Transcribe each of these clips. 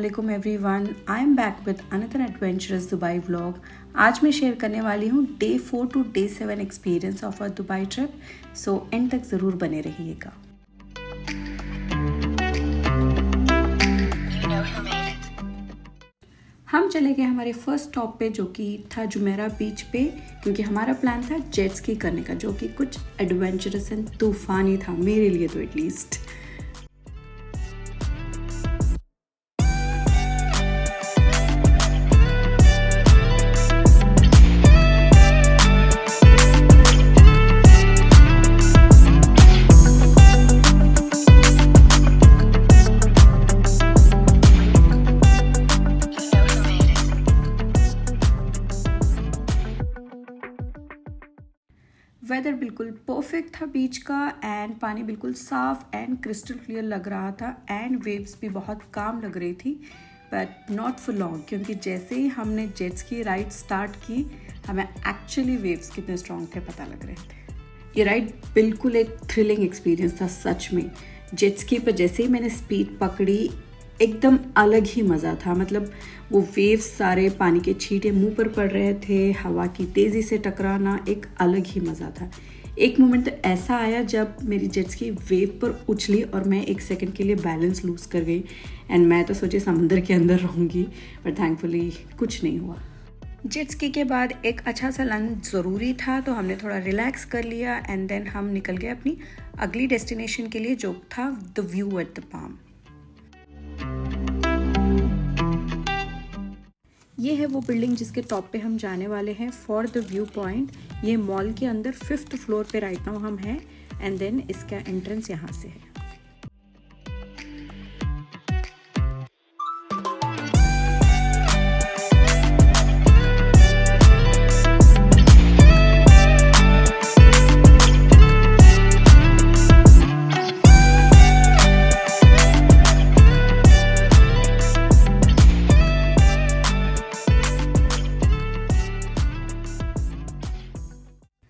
अस्सलामुअलैकुम everyone, I am back with another adventurous Dubai vlog. आज मैं शेयर करने वाली हूँ day 4 to day 7 experience of a Dubai trip. So end तक ज़रूर बने रहिएगा। हम चले गए हमारे फर्स्ट स्टॉप पे, जो कि था जुमेरा बीच पे, क्योंकि हमारा प्लान था जेट स्की करने का, जो कि कुछ एडवेंचरस एंड तूफानी था मेरे लिए तो एटलीस्ट। वेदर बिल्कुल परफेक्ट था बीच का, एंड पानी बिल्कुल साफ एंड क्रिस्टल क्लियर लग रहा था, एंड वेव्स भी बहुत काम लग रही थी, बट नॉट फॉर लॉन्ग, क्योंकि जैसे ही हमने जेट्स की राइड स्टार्ट की हमें एक्चुअली वेव्स कितने स्ट्रॉन्ग थे पता लग रहे थे। ये राइड बिल्कुल एक थ्रिलिंग एक्सपीरियंस था सच में। जेट्स की पर जैसे ही मैंने स्पीड पकड़ी एकदम अलग ही मज़ा था। मतलब वो वेव्स सारे पानी के छींटे मुंह पर पड़ रहे थे, हवा की तेज़ी से टकराना एक अलग ही मज़ा था। एक मोमेंट तो ऐसा आया जब मेरी जेट्स की वेव पर उछली और मैं एक सेकंड के लिए बैलेंस लूज़ कर गई, एंड मैं तो सोची समंदर के अंदर रहूँगी, बट थैंकफुली कुछ नहीं हुआ। जेट स्की के बाद एक अच्छा सा लंच ज़रूरी था, तो हमने थोड़ा रिलैक्स कर लिया, एंड देन हम निकल गए अपनी अगली डेस्टिनेशन के लिए, जो था the view at the palm. ये है वो बिल्डिंग जिसके टॉप पे हम जाने वाले हैं फॉर द व्यू पॉइंट। ये मॉल के अंदर 5th फ्लोर पे राइट नाउ हम हैं, एंड देन इसका एंट्रेंस यहाँ से है।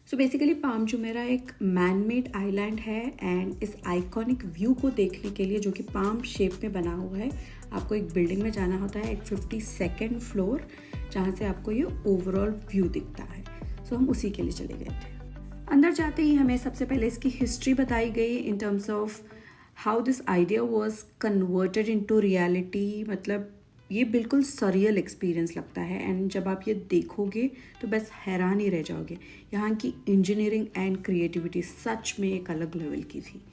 तो बेसिकली पाम जुमेरा एक मैन मेड आइलैंड है, एंड इस आइकॉनिक व्यू को देखने के लिए, जो कि पाम शेप में बना हुआ है, आपको एक बिल्डिंग में जाना होता है, एक 52nd फ्लोर, जहाँ से आपको ये ओवरऑल व्यू दिखता है। सो हम उसी के लिए चले गए थे। अंदर जाते ही हमें सबसे पहले इसकी हिस्ट्री बताई गई in terms of how this idea was converted into reality. मतलब ये बिल्कुल सरियल एक्सपीरियंस लगता है, एंड जब आप ये देखोगे तो बस हैरान ही रह जाओगे। यहाँ की इंजीनियरिंग एंड क्रिएटिविटी सच में एक अलग लेवल की थी।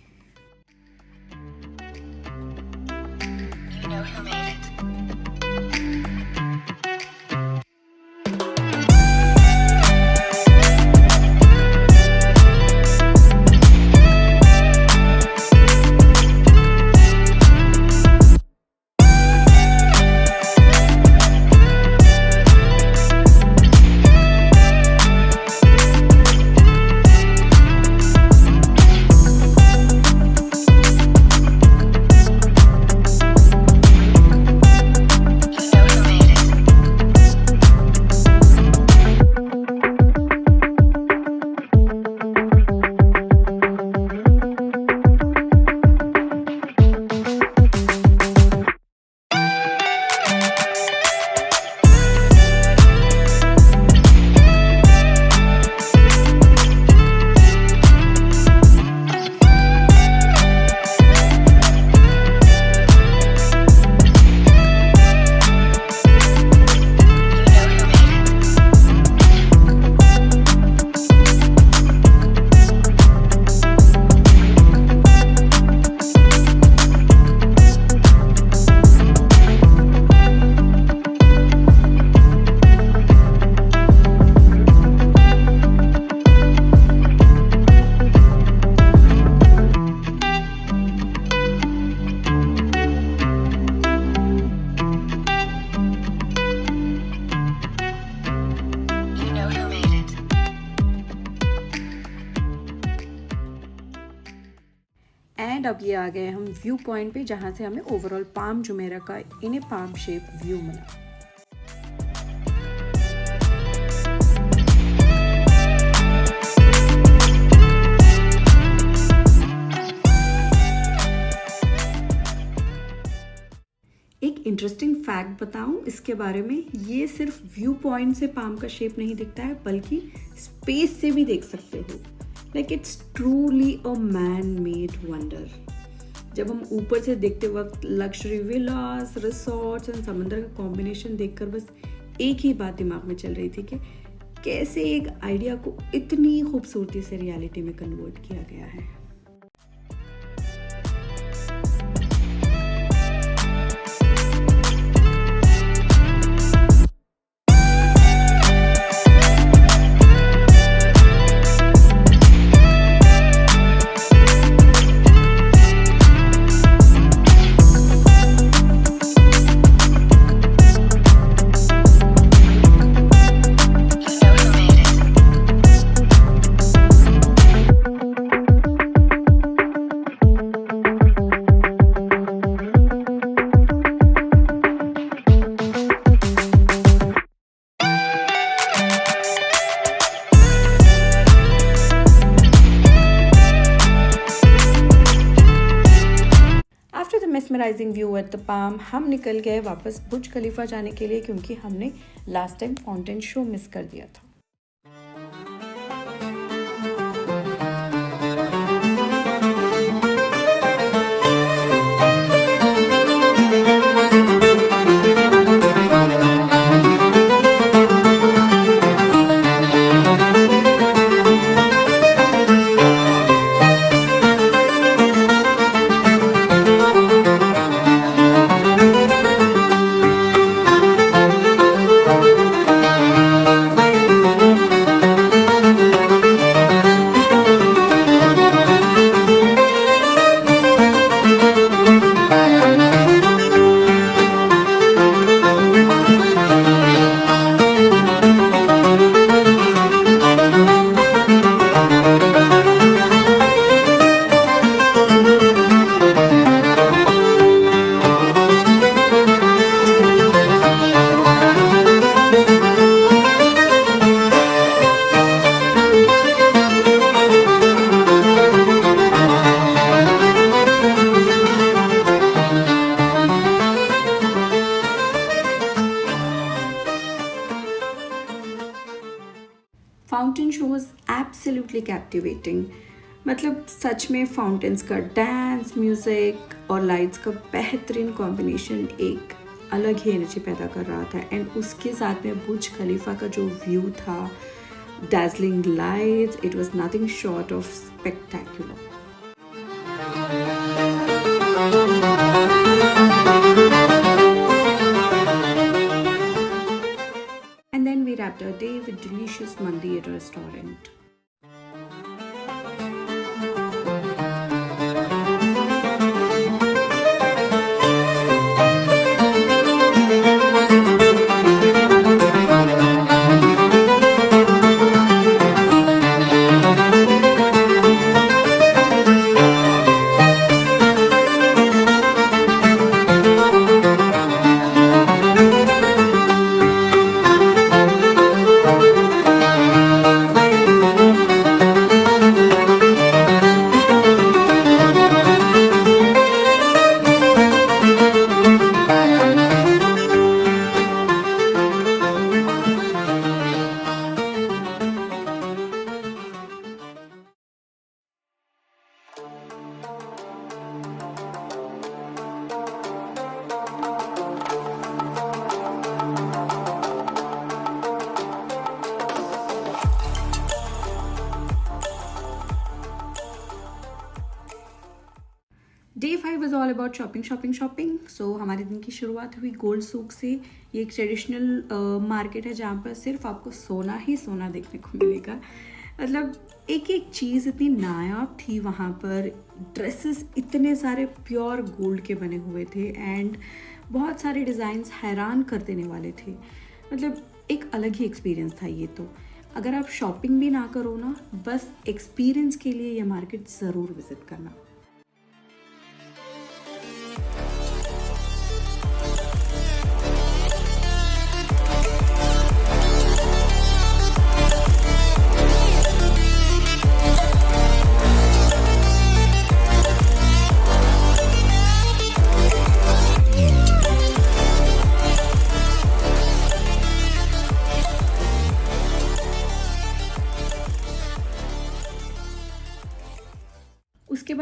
एंड अब ये आ गए हम व्यू पॉइंट पे, जहाँ से हमें ओवरऑल पाम जुमेरा का इन पाम शेप व्यू मिला। इंटरेस्टिंग फैक्ट बताऊं इसके बारे में, ये सिर्फ व्यू पॉइंट से पाम का शेप नहीं दिखता है, बल्कि स्पेस से भी देख सकते हो। Like it's truly a man made wonder. जब हम ऊपर से देखते वक्त लग्जरी विलास, रिसोर्ट्स एंड समंदर का कॉम्बिनेशन देखकर बस एक ही बात दिमाग में चल रही थी कि कैसे एक आइडिया को इतनी खूबसूरती से रियलिटी में कन्वर्ट किया गया है। Mesmerising view at the palm, हम निकल गए वापस बुर्ज खलीफा जाने के लिए, क्योंकि हमने last time fountain show miss कर दिया था। Fountain show was absolutely captivating. मतलब सच में फाउंटेन्स का डांस, म्यूज़िक और लाइट्स का बेहतरीन कॉम्बिनेशन एक अलग ही एनर्जी पैदा कर रहा था। एंड उसके साथ में बुर्ज खलीफा का जो व्यू था, dazzling lights, it was nothing short of spectacular. And then we wrapped our day with delicious mandi at a restaurant. Day 5 was all about shopping. So हमारे दिन की शुरुआत हुई गोल्ड सूक से। ये एक ट्रेडिशनल मार्केट है जहाँ पर सिर्फ आपको सोना ही सोना देखने को मिलेगा। मतलब एक एक चीज़ इतनी नायाब थी वहाँ पर। ड्रेसेस इतने सारे प्योर गोल्ड के बने हुए थे एंड बहुत सारे डिज़ाइंस हैरान कर देने वाले थे। मतलब एक अलग ही एक्सपीरियंस था ये तो। अगर आप शॉपिंग भी ना करो ना, बस एक्सपीरियंस के लिए ये मार्केट ज़रूर विज़िट करना।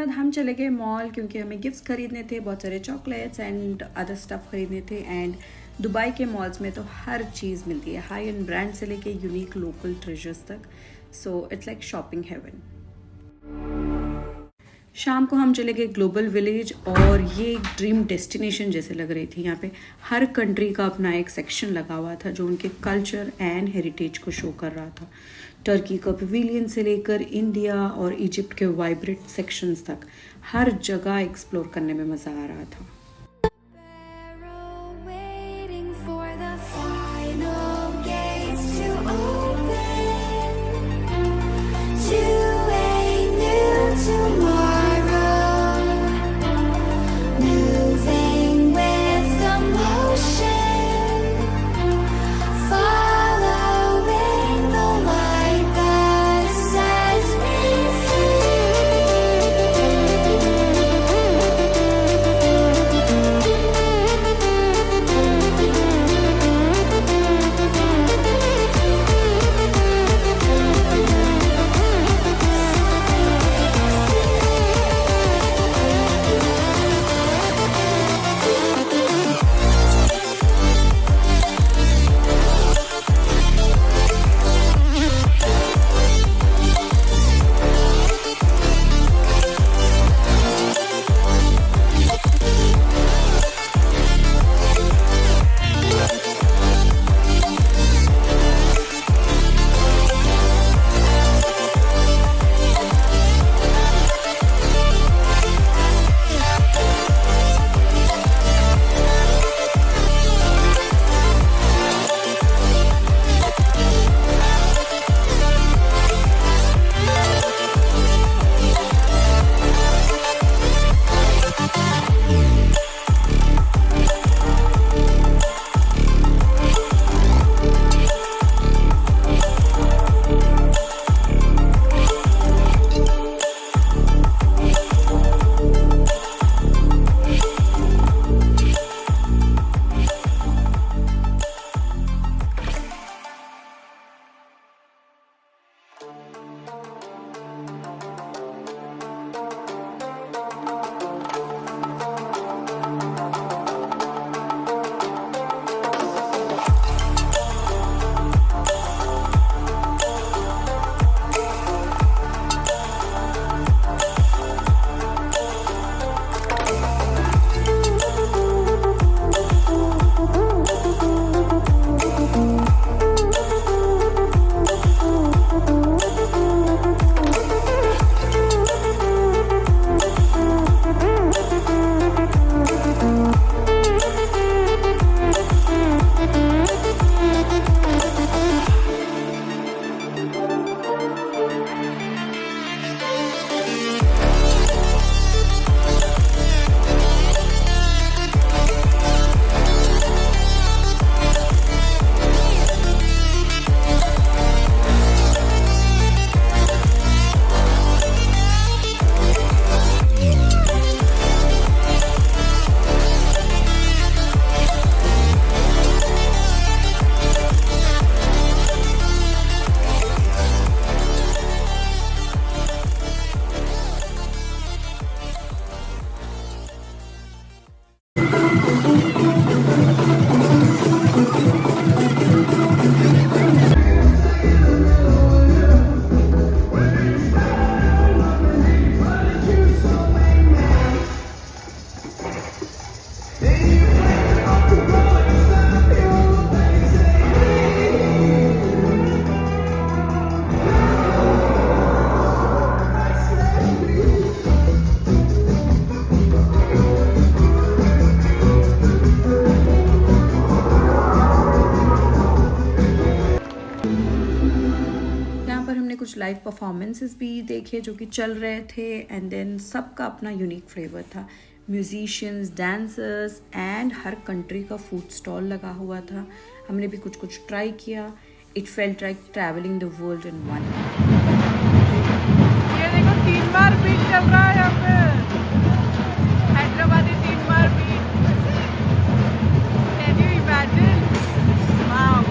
बाद हम चले गए मॉल क्योंकि हमें गिफ्ट्स खरीदने थे, बहुत सारे चॉकलेट्स एंड अदर स्टफ़ खरीदने थे। एंड दुबई के मॉल्स में तो हर चीज़ मिलती है, हाई एंड ब्रांड से लेके यूनिक लोकल ट्रेजर्स तक। So it's like shopping heaven. शाम को हम चले गए ग्लोबल विलेज और ये एक ड्रीम डेस्टिनेशन जैसे लग रही थी। यहाँ पे हर कंट्री का अपना एक सेक्शन लगा हुआ था जो उनके कल्चर एंड हेरिटेज को शो कर रहा था। टर्की का पवेलियन से लेकर इंडिया और इजिप्ट के वाइब्रेंट सेक्शंस तक हर जगह एक्सप्लोर करने में मज़ा आ रहा था। कुछ लाइव परफॉर्मेंसेस भी देखे जो कि चल रहे थे एंड देन सबका अपना यूनिक फ्लेवर था। Musicians, dancers and her country का फूड स्टॉल लगा हुआ था। हमने भी कुछ कुछ ट्राई किया। It felt like travelling the world in one. ये देखो 3 बार बीट चल रहा है यहाँ पे, हैदराबादी 3 बार beat. Can you imagine? Wow.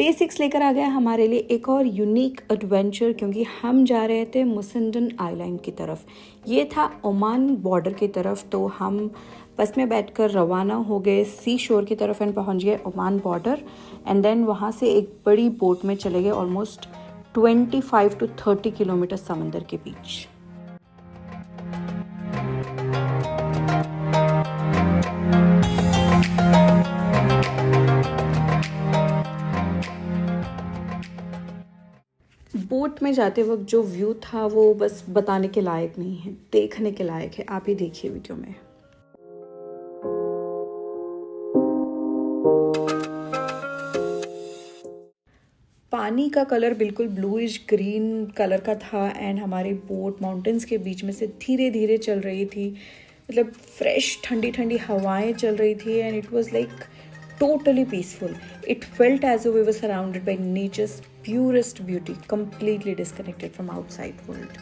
Day 6 लेकर आ गया हमारे लिए एक और यूनिक एडवेंचर, क्योंकि हम जा रहे थे मुसंडन आइलैंड की तरफ। ये था ओमान बॉर्डर की तरफ, तो हम बस में बैठकर रवाना हो गए सी शोर की तरफ एंड पहुंच गए ओमान बॉर्डर। एंड देन वहाँ से एक बड़ी बोट में चले गए ऑलमोस्ट 25 to 30 किलोमीटर समंदर के बीच। बोट में जाते वक्त जो व्यू था वो बस बताने के लायक नहीं है, देखने के लायक है। आप ही देखिए वीडियो में। पानी का कलर बिल्कुल ब्लूइश ग्रीन कलर का था एंड हमारी बोट माउंटेन्स के बीच में से धीरे धीरे चल रही थी। मतलब फ्रेश ठंडी ठंडी हवाएं चल रही थी and it was like totally peaceful. It felt as though we were surrounded by nature's purest beauty, completely disconnected from outside world.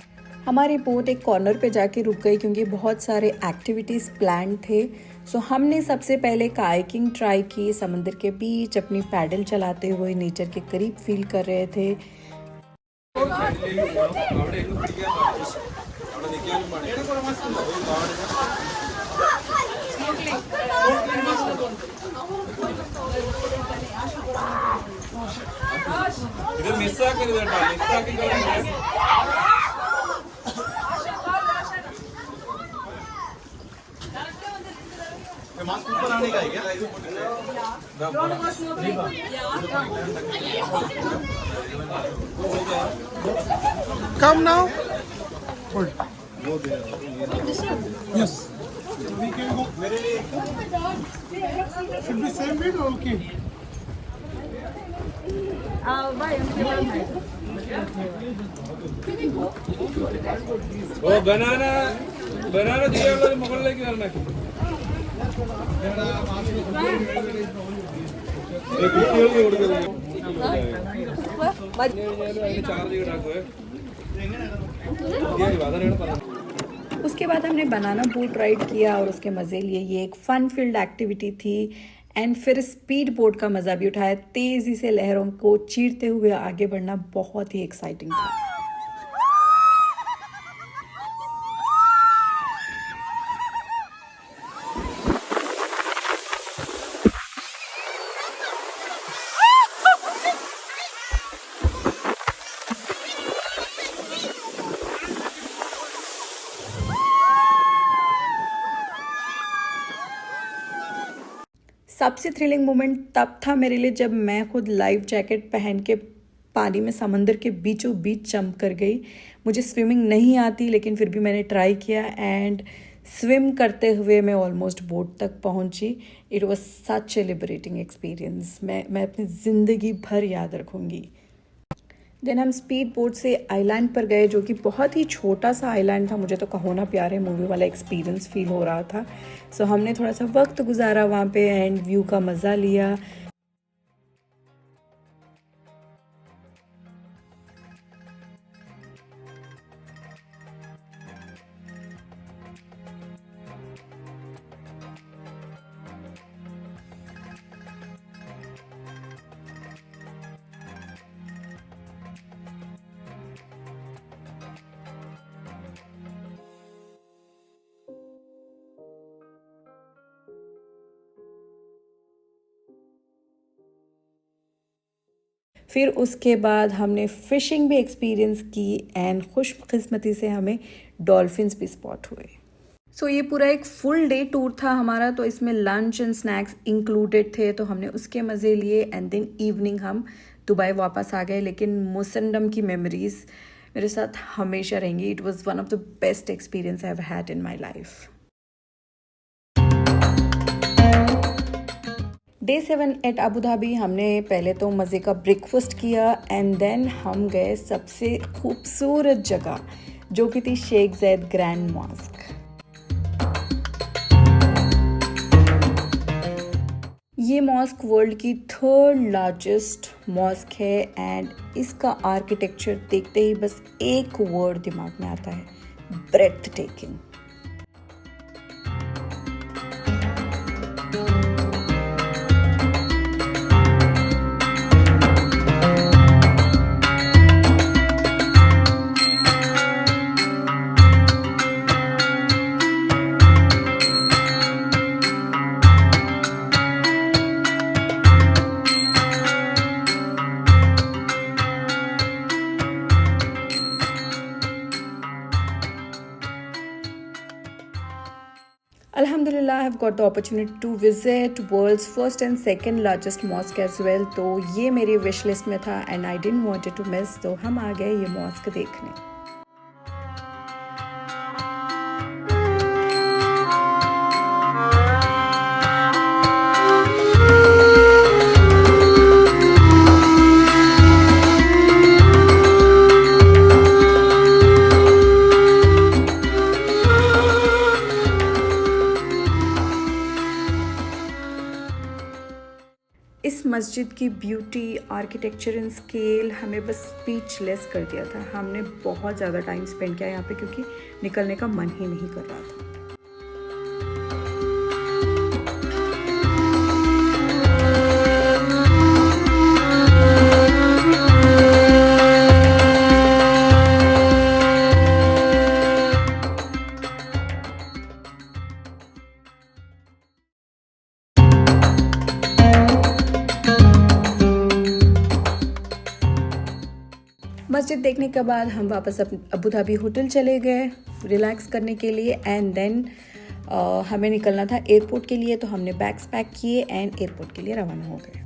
हमारी बोट एक कॉर्नर पे जाके रुक गई क्योंकि बहुत सारे एक्टिविटीज़ प्लान थे। सो हमने सबसे पहले कायाकिंग ट्राई की, समंदर के बीच अपनी पैडल चलाते हुए नेचर के करीब फील कर रहे थे। ഇത് മിസ്സാക്കരുത് കേട്ടോ, മിസ്സാക്കി കളയരുത്. मास्क ऊपर आने का है क्या? Come now. Yes. We can go. Should be same weight or okay? Oh, banana diye onları muhalleyi vermek. उसके बाद हमने बनाना बोट राइड किया और उसके मज़े लिए। ये एक फन फील्ड एक्टिविटी थी एंड फिर स्पीड बोट का मज़ा भी उठाया। तेज़ी से लहरों को चीरते हुए आगे बढ़ना बहुत ही एक्साइटिंग था। सबसे थ्रिलिंग मोमेंट तब था मेरे लिए जब मैं खुद लाइफ जैकेट पहन के पानी में समंदर के बीचों बीच जंप कर गई। मुझे स्विमिंग नहीं आती लेकिन फिर भी मैंने ट्राई किया एंड स्विम करते हुए मैं ऑलमोस्ट बोट तक पहुंची। It was such A liberating experience, मैं अपनी ज़िंदगी भर याद रखूँगी। देन हम स्पीड बोट से आइलैंड पर गए, जो कि बहुत ही छोटा सा आइलैंड था। मुझे तो कहोना प्यारे मूवी वाला एक्सपीरियंस फील हो रहा था। सो हमने थोड़ा सा वक्त गुजारा वहाँ पे एंड व्यू का मज़ा लिया। फिर उसके बाद हमने फ़िशिंग भी एक्सपीरियंस की एंड खुशकिस्मती से हमें डॉल्फिन्स भी स्पॉट हुए। सो ये पूरा एक फुल डे टूर था हमारा, तो इसमें लंच एंड स्नैक्स इंक्लूडेड थे, तो हमने उसके मज़े लिए एंड देन इवनिंग हम दुबई वापस आ गए। लेकिन मुसंडम की मेमोरीज़ मेरे साथ हमेशा रहेंगी। It was one of the best experience I have had in my life. Day 7 at Abu Dhabi हमने पहले तो मज़े का ब्रेकफास्ट किया एंड देन हम गए सबसे खूबसूरत जगह, जो कि थी शेख ज़ैद ग्रैंड मॉस्क। ये मॉस्क वर्ल्ड की 3rd लार्जेस्ट मॉस्क है एंड इसका आर्किटेक्चर देखते ही बस एक वर्ड दिमाग में आता है, breathtaking. Alhamdulillah, I have got the opportunity to visit world's first and second largest mosque as well. तो ये मेरी wish list में था and I didn't want it to miss. तो हम आ गए ये mosque देखने. इस मस्जिद की ब्यूटी, आर्किटेक्चर एंड स्केल हमें बस स्पीचलेस कर दिया था. हमने बहुत ज़्यादा टाइम स्पेंड किया यहाँ पे क्योंकि निकलने का मन ही नहीं कर रहा था. मस्जिद देखने के बाद हम वापस अबू धाबी होटल चले गए रिलैक्स करने के लिए एंड देन हमें निकलना था एयरपोर्ट के लिए. तो हमने बैग्स पैक किए एंड एयरपोर्ट के लिए रवाना हो गए.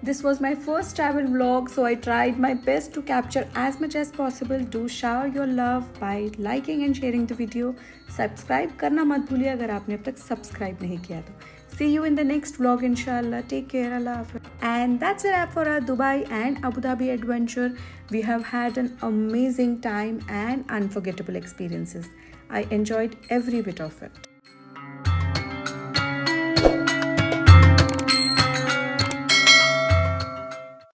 This was my first travel vlog, so I tried my best to capture as much as possible. Do shower your love by liking and sharing the video. Subscribe करना मत भूलिए अगर आपने अब तक सब्सक्राइब नहीं किया तो. See you in the next vlog, inshallah. Take care, Allah Hafiz. And that's a wrap for our Dubai and Abu Dhabi adventure. We have had an amazing time and unforgettable experiences. I enjoyed every bit of it.